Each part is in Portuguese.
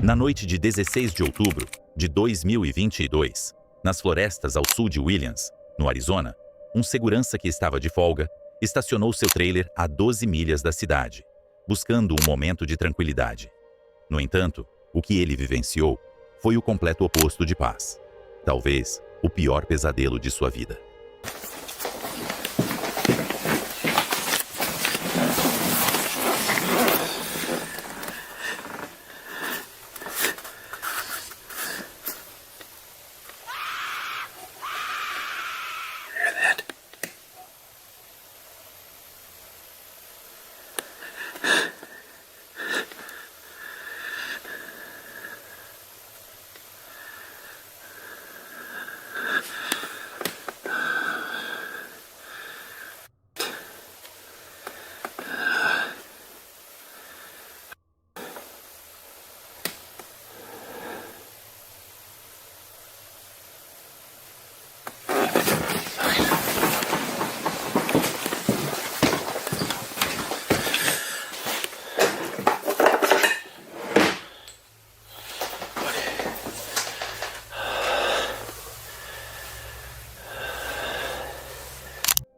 Na noite de 16 de outubro de 2022, nas florestas ao sul de Williams, no Arizona, um segurança que estava de folga estacionou seu trailer a 12 milhas da cidade, buscando um momento de tranquilidade. No entanto, o que ele vivenciou foi o completo oposto de paz. Talvez o pior pesadelo de sua vida.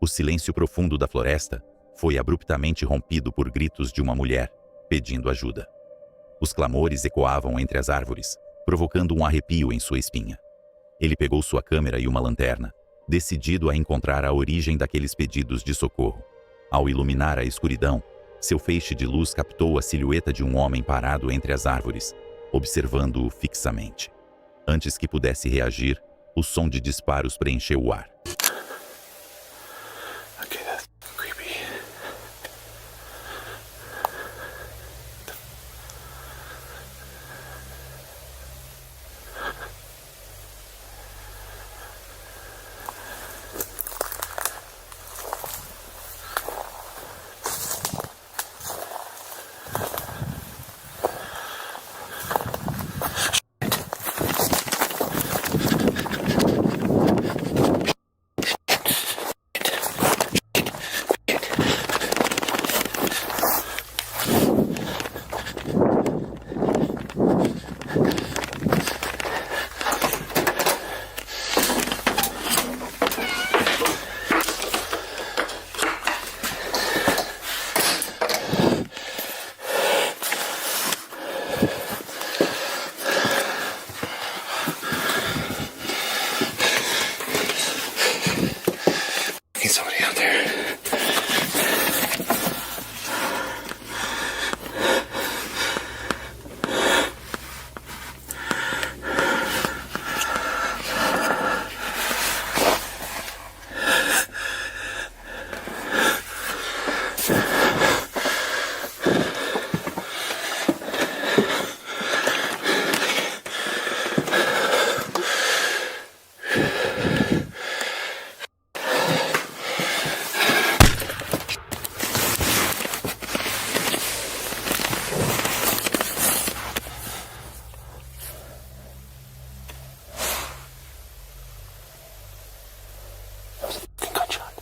O silêncio profundo da floresta foi abruptamente rompido por gritos de uma mulher pedindo ajuda. Os clamores ecoavam entre as árvores, provocando um arrepio em sua espinha. Ele pegou sua câmera e uma lanterna, decidido a encontrar a origem daqueles pedidos de socorro. Ao iluminar a escuridão, seu feixe de luz captou a silhueta de um homem parado entre as árvores, observando-o fixamente. Antes que pudesse reagir, o som de disparos preencheu o ar. Okay, that's creepy. There's somebody out there. That was a fucking gunshot.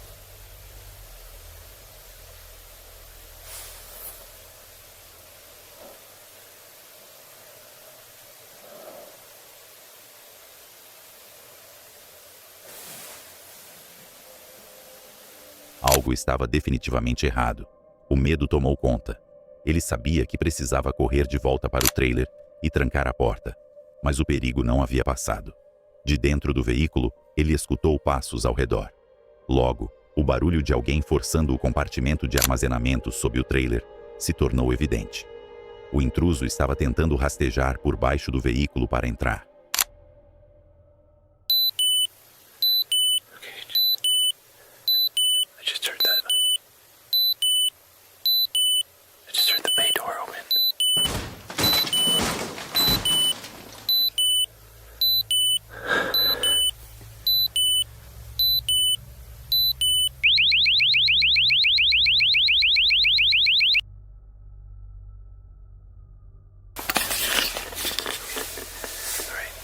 Algo estava definitivamente errado. O medo tomou conta. Ele sabia que precisava correr de volta para o trailer e trancar a porta, mas o perigo não havia passado. De dentro do veículo, ele escutou passos ao redor. Logo, o barulho de alguém forçando o compartimento de armazenamento sob o trailer se tornou evidente. O intruso estava tentando rastejar por baixo do veículo para entrar. Okay. I just heard the bay door open. All right.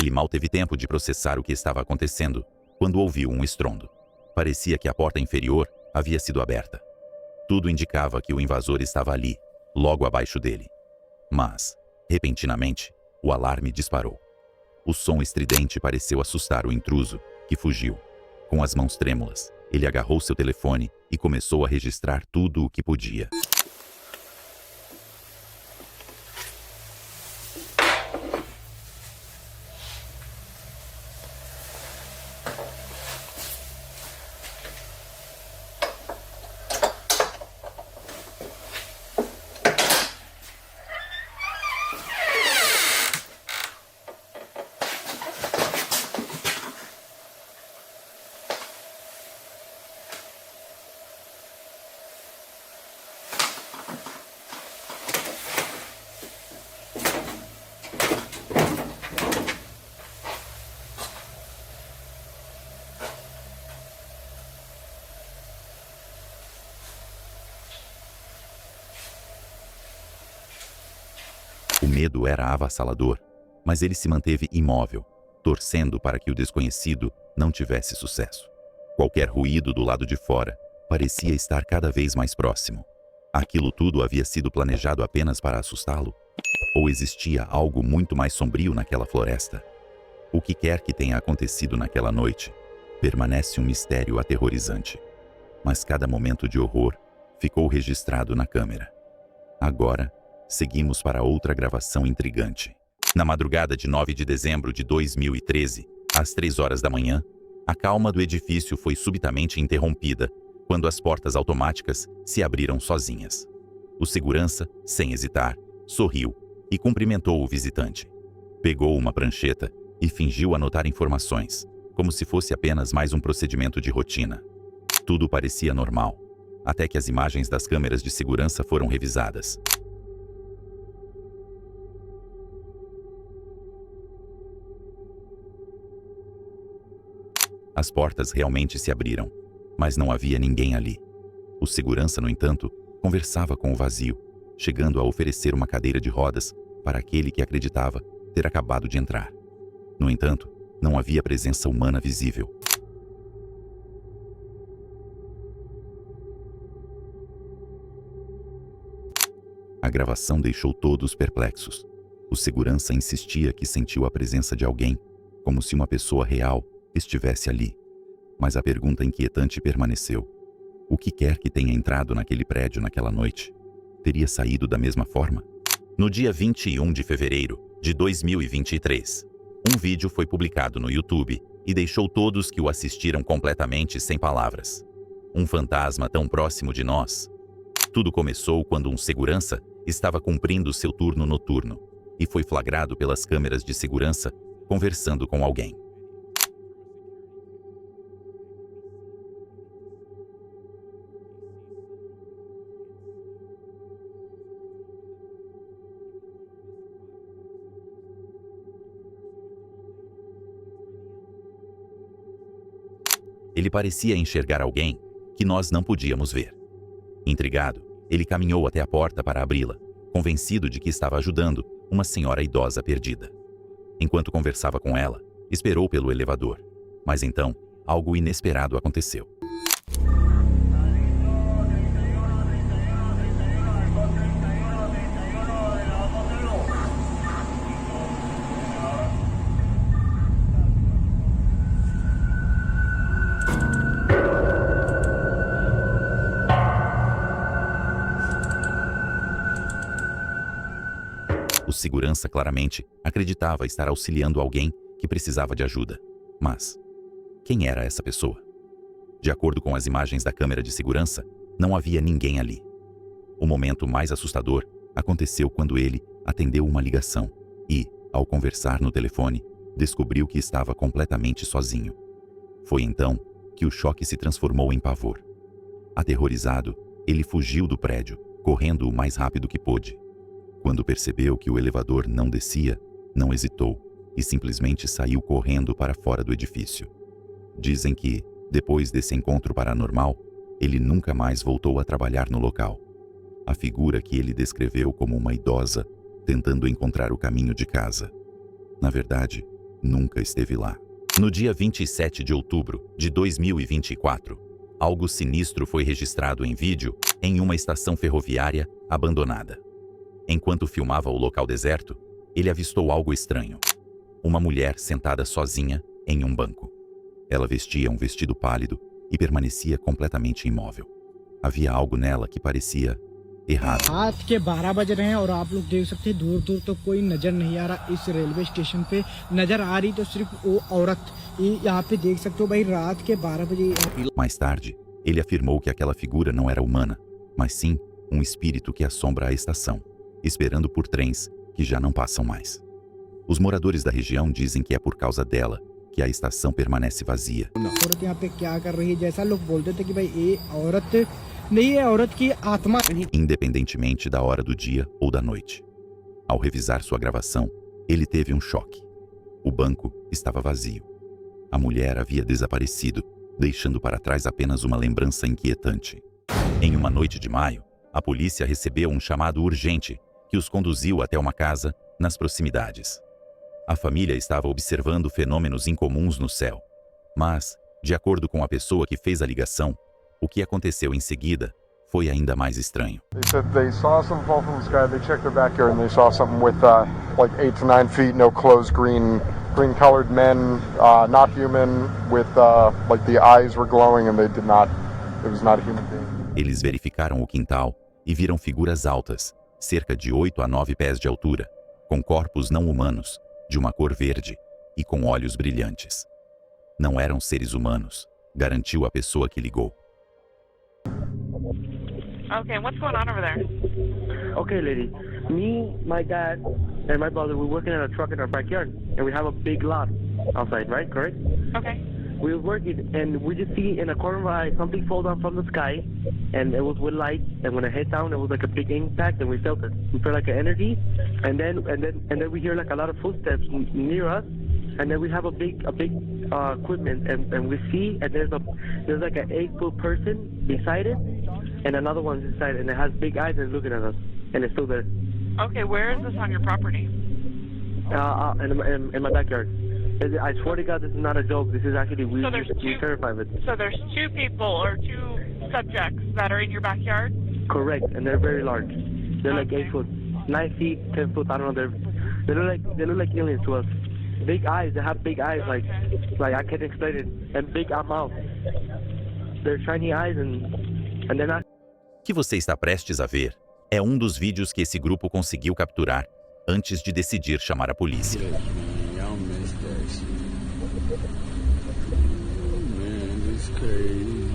Ele mal teve tempo de processar o que estava acontecendo quando ouviu um estrondo. Parecia que a porta inferior havia sido aberta. Tudo indicava que o invasor estava ali, logo abaixo dele. Mas, repentinamente, o alarme disparou. O som estridente pareceu assustar o intruso, que fugiu. Com as mãos trêmulas, ele agarrou seu telefone e começou a registrar tudo o que podia. O medo era avassalador, mas ele se manteve imóvel, torcendo para que o desconhecido não tivesse sucesso. Qualquer ruído do lado de fora parecia estar cada vez mais próximo. Aquilo tudo havia sido planejado apenas para assustá-lo? Ou existia algo muito mais sombrio naquela floresta? O que quer que tenha acontecido naquela noite, permanece um mistério aterrorizante. Mas cada momento de horror ficou registrado na câmera. Agora, seguimos para outra gravação intrigante. Na madrugada de 9 de dezembro de 2013, às 3 horas da manhã, a calma do edifício foi subitamente interrompida quando as portas automáticas se abriram sozinhas. O segurança, sem hesitar, sorriu e cumprimentou o visitante. Pegou uma prancheta e fingiu anotar informações, como se fosse apenas mais um procedimento de rotina. Tudo parecia normal, até que as imagens das câmeras de segurança foram revisadas. As portas realmente se abriram, mas não havia ninguém ali. O segurança, no entanto, conversava com o vazio, chegando a oferecer uma cadeira de rodas para aquele que acreditava ter acabado de entrar. No entanto, não havia presença humana visível. A gravação deixou todos perplexos. O segurança insistia que sentiu a presença de alguém, como se uma pessoa real estivesse ali. Mas a pergunta inquietante permaneceu. O que quer que tenha entrado naquele prédio naquela noite, teria saído da mesma forma? No dia 21 de fevereiro de 2023, um vídeo foi publicado no YouTube e deixou todos que o assistiram completamente sem palavras. Um fantasma tão próximo de nós. Tudo começou quando um segurança estava cumprindo seu turno noturno e foi flagrado pelas câmeras de segurança conversando com alguém. Ele parecia enxergar alguém que nós não podíamos ver. Intrigado, ele caminhou até a porta para abri-la, convencido de que estava ajudando uma senhora idosa perdida. Enquanto conversava com ela, esperou pelo elevador. Mas então, algo inesperado aconteceu. O segurança claramente acreditava estar auxiliando alguém que precisava de ajuda. Mas, quem era essa pessoa? De acordo com as imagens da câmera de segurança, não havia ninguém ali. O momento mais assustador aconteceu quando ele atendeu uma ligação e, ao conversar no telefone, descobriu que estava completamente sozinho. Foi então que o choque se transformou em pavor. Aterrorizado, ele fugiu do prédio, correndo o mais rápido que pôde. Quando percebeu que o elevador não descia, não hesitou e simplesmente saiu correndo para fora do edifício. Dizem que, depois desse encontro paranormal, ele nunca mais voltou a trabalhar no local. A figura que ele descreveu como uma idosa tentando encontrar o caminho de casa. Na verdade, nunca esteve lá. No dia 27 de outubro de 2024, algo sinistro foi registrado em vídeo em uma estação ferroviária abandonada. Enquanto filmava o local deserto, ele avistou algo estranho. Uma mulher sentada sozinha em um banco. Ela vestia um vestido pálido e permanecia completamente imóvel. Havia algo nela que parecia errado. रात के 12 बज रहे हैं और आप लोग देख सकते हैं दूर दूर तो कोई नजर नहीं आ रहा। इस रेलवे स्टेशन पे नजर आ रही तो सिर्फ वो औरत। यहाँ पे देख सकते हो भाई रात के 12 बजे। Mais tarde, ele afirmou que aquela figura não era humana, mas sim um espírito que assombra a estação, esperando por trens que já não passam mais. Os moradores da região dizem que é por causa dela que a estação permanece vazia. औरत यहाँ पे क्या कर रही है? जैसा लोग बोलते थे कि भाई ये औरत नहीं है, औरत की आत्मा। Independentemente da hora do dia ou da noite. Ao revisar sua gravação, ele teve um choque. O banco estava vazio. A mulher havia desaparecido, deixando para trás apenas uma lembrança inquietante. Em uma noite de maio, a polícia recebeu um chamado urgente que os conduziu até uma casa nas proximidades. A família estava observando fenômenos incomuns no céu. Mas, de acordo com a pessoa que fez a ligação, o que aconteceu em seguida foi ainda mais estranho. They said they saw something fall from the sky. They checked their backyard and they saw something with like 8 to 9 feet, no clothes, green-colored men, not human, with like the eyes were glowing and they did not. It was not a human being. Eles verificaram o quintal e viram figuras altas, cerca de 8 a 9 pés de altura, com corpos não humanos, de uma cor verde e com olhos brilhantes. Não eram seres humanos, garantiu a pessoa que ligou. Okay, what's going on over there? Okay, lady. Me, my dad, and my brother, we're working at a truck in our backyard, and we have a big lot outside, right? Correct? Okay. We were working, and we just see in a corner of our eye something fall down from the sky, and it was with light. And when it hit down, it was like a big impact, and we felt it. We felt like an energy, and then we hear like a lot of footsteps near us, and then we have a big equipment, and we see, and there's like an 8-foot person beside it, and another one's inside, and it has big eyes and it's looking at us, and it's still there. Okay, where is this on your property? In my backyard. I swear to God, this is not a joke. This is actually we're terrified of it. So there's two people or two subjects that are in your backyard? Correct, and they're very large. They're like Okay. 8 foot, 9 feet, 10 foot. I don't know. They look like aliens to us. Big eyes. They have big eyes, like I can't explain it, and big mouth. They're shiny eyes, and they're not. O que você está prestes a ver é um dos vídeos que esse grupo conseguiu capturar antes de decidir chamar a polícia. Y'all missed that shit. Man, this crazy.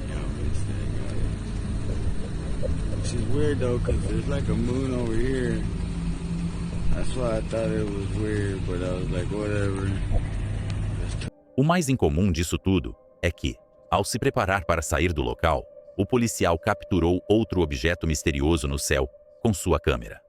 Y'all missed that, guys. It's weird though, cause there's like a moon over here. That's why I thought it was weird, but I was like, whatever. O mais incomum disso tudo é que, ao se preparar para sair do local, o policial capturou outro objeto misterioso no céu com sua câmera.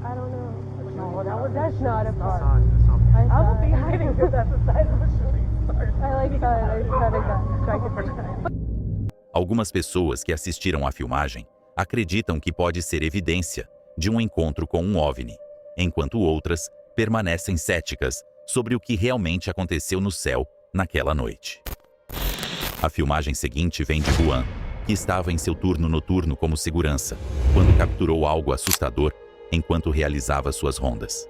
I don't know. No, that's not a car. I would be hiding because that's the size of a shooting star. I like that. I shot a gun. Strike it for time. Algumas pessoas que assistiram à filmagem acreditam que pode ser evidência de um encontro com um OVNI, enquanto outras permanecem céticas sobre o que realmente aconteceu no céu naquela noite. A filmagem seguinte vem de Juan, que estava em seu turno noturno como segurança, quando capturou algo assustador enquanto realizava suas rondas.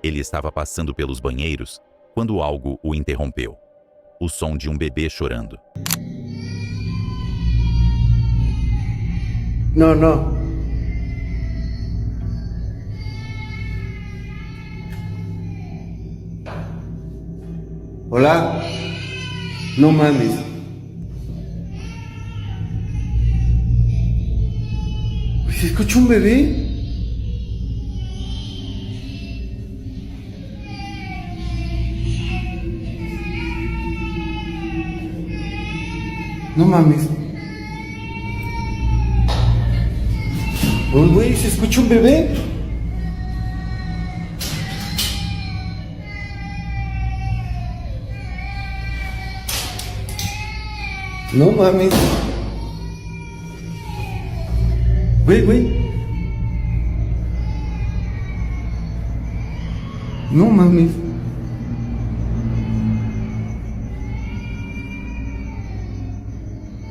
Ele estava passando pelos banheiros quando algo o interrompeu. O som de um bebê chorando. No, no. Hola. No mames. ¿Se escucha un bebé? No mames. Uy, güey, ¿se escucha un bebé? No mames. Güey. No mames.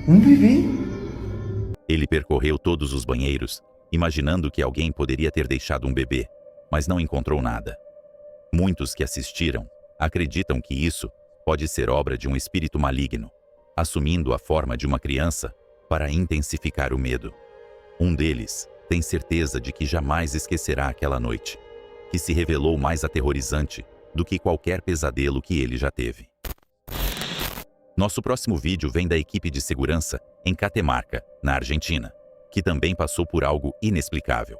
Um bebê? Ele percorreu todos os banheiros, imaginando que alguém poderia ter deixado um bebê, mas não encontrou nada. Muitos que assistiram acreditam que isso pode ser obra de um espírito maligno, assumindo a forma de uma criança para intensificar o medo. Um deles tem certeza de que jamais esquecerá aquela noite, que se revelou mais aterrorizante do que qualquer pesadelo que ele já teve. Nosso próximo vídeo vem da equipe de segurança em Catamarca, na Argentina, que também passou por algo inexplicável.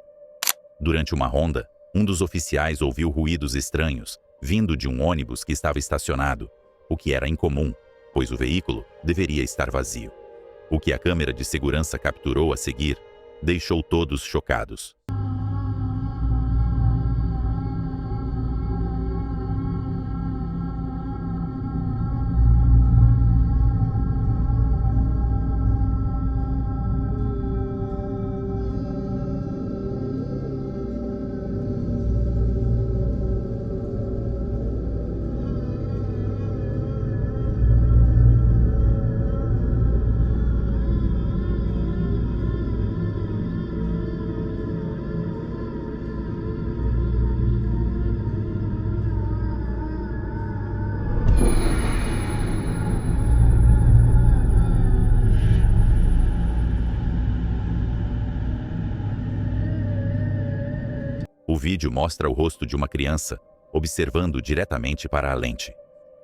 Durante uma ronda, um dos oficiais ouviu ruídos estranhos vindo de um ônibus que estava estacionado, o que era incomum, pois o veículo deveria estar vazio. O que a câmera de segurança capturou a seguir deixou todos chocados. O vídeo mostra o rosto de uma criança observando diretamente para a lente,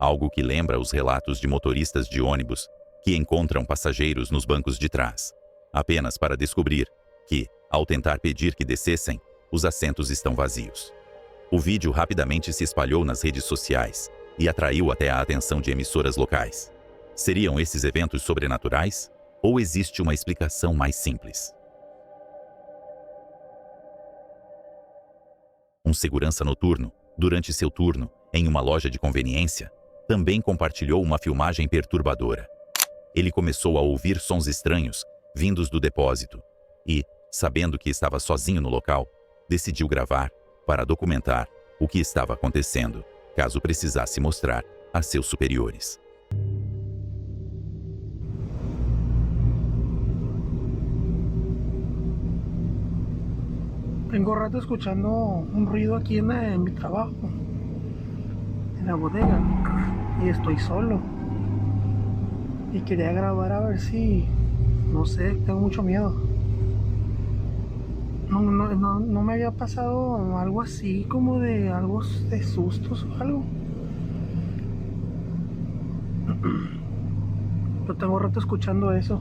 algo que lembra os relatos de motoristas de ônibus que encontram passageiros nos bancos de trás, apenas para descobrir que, ao tentar pedir que descessem, os assentos estão vazios. O vídeo rapidamente se espalhou nas redes sociais e atraiu até a atenção de emissoras locais. Seriam esses eventos sobrenaturais? Ou existe uma explicação mais simples? Um segurança noturno, durante seu turno, em uma loja de conveniência, também compartilhou uma filmagem perturbadora. Ele começou a ouvir sons estranhos, vindos do depósito, e, sabendo que estava sozinho no local, decidiu gravar para documentar o que estava acontecendo, caso precisasse mostrar a seus superiores. Tengo rato escuchando un ruido aquí en mi trabajo, en la bodega, y estoy solo. Y quería grabar a ver si, no sé, tengo mucho miedo. No me había pasado algo así, como de algo de sustos o algo. Pero tengo rato escuchando eso.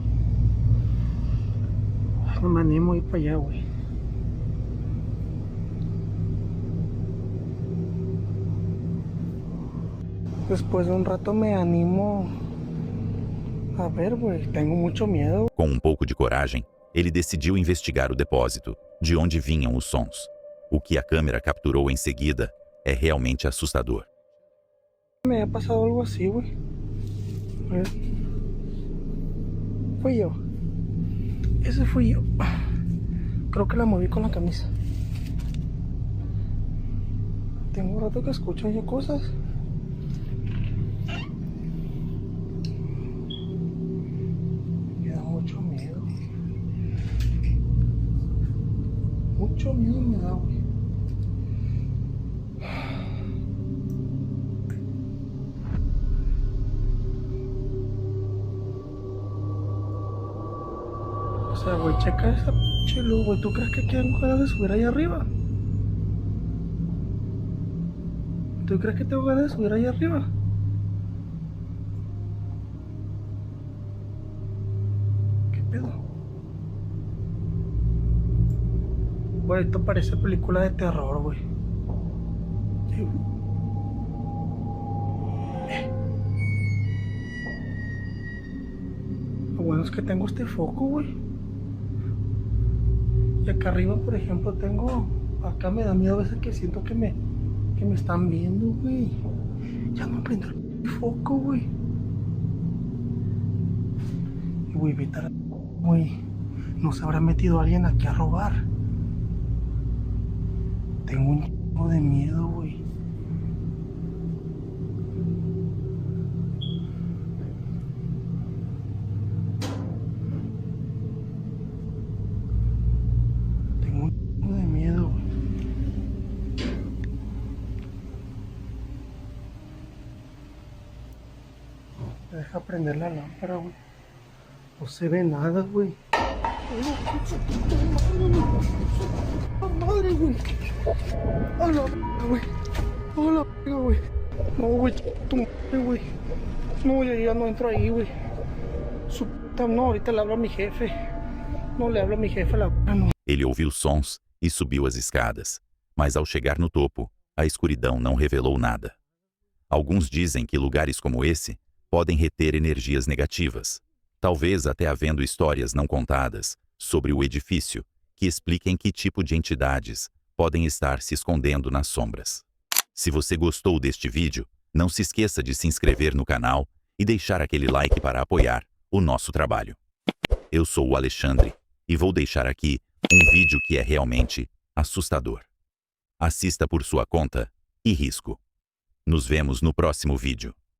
No me animo a ir para allá, güey. Después de un rato me animo a ver, güey, tengo mucho miedo. Com um pouco de coragem, ele decidiu investigar o depósito, de onde vinham os sons. O que a câmera capturou em seguida é realmente assustador. Me ha pasado algo así, güey. Fui yo. Ese fui yo. Creo que la moví con la camisa. Tengo un rato que escucho yo cosas. Mucho miedo me da, güey. O sea, güey, checa esa pinche luz, güey. ¿Tú crees que tengo ganas de subir allá arriba? ¿Tú crees que tengo ganas de subir allá arriba? ¿Qué pedo? Güey, esto parece película de terror, güey. Sí, güey. Lo bueno es que tengo este foco, güey. Y acá arriba, por ejemplo, tengo... Acá me da miedo a veces que siento que me están viendo, güey. Ya me prendo el foco, güey. Güey, vete a la... Güey, no se habrá metido alguien aquí a robar. Tengo un chingo de miedo, güey. Tengo un chingo de miedo, güey. Deja prender la lámpara, güey. No se ve nada, güey. Madre, güey. A la verga, güey. A la verga, güey. No, güey, tu madre, güey. No, yo ya no entro ahí, güey. Su puta, no, ahorita le hablo a mi jefe. No le hablo a mi jefe, a la verga, no. Ele ouviu sons e subiu as escadas, mas ao chegar no topo, a escuridão não revelou nada. Alguns dizem que lugares como esse podem reter energias negativas, talvez até havendo histórias não contadas sobre o edifício que expliquem que tipo de entidades podem estar se escondendo nas sombras. Se você gostou deste vídeo, não se esqueça de se inscrever no canal e deixar aquele like para apoiar o nosso trabalho. Eu sou o Alexandre e vou deixar aqui um vídeo que é realmente assustador. Assista por sua conta e risco. Nos vemos no próximo vídeo.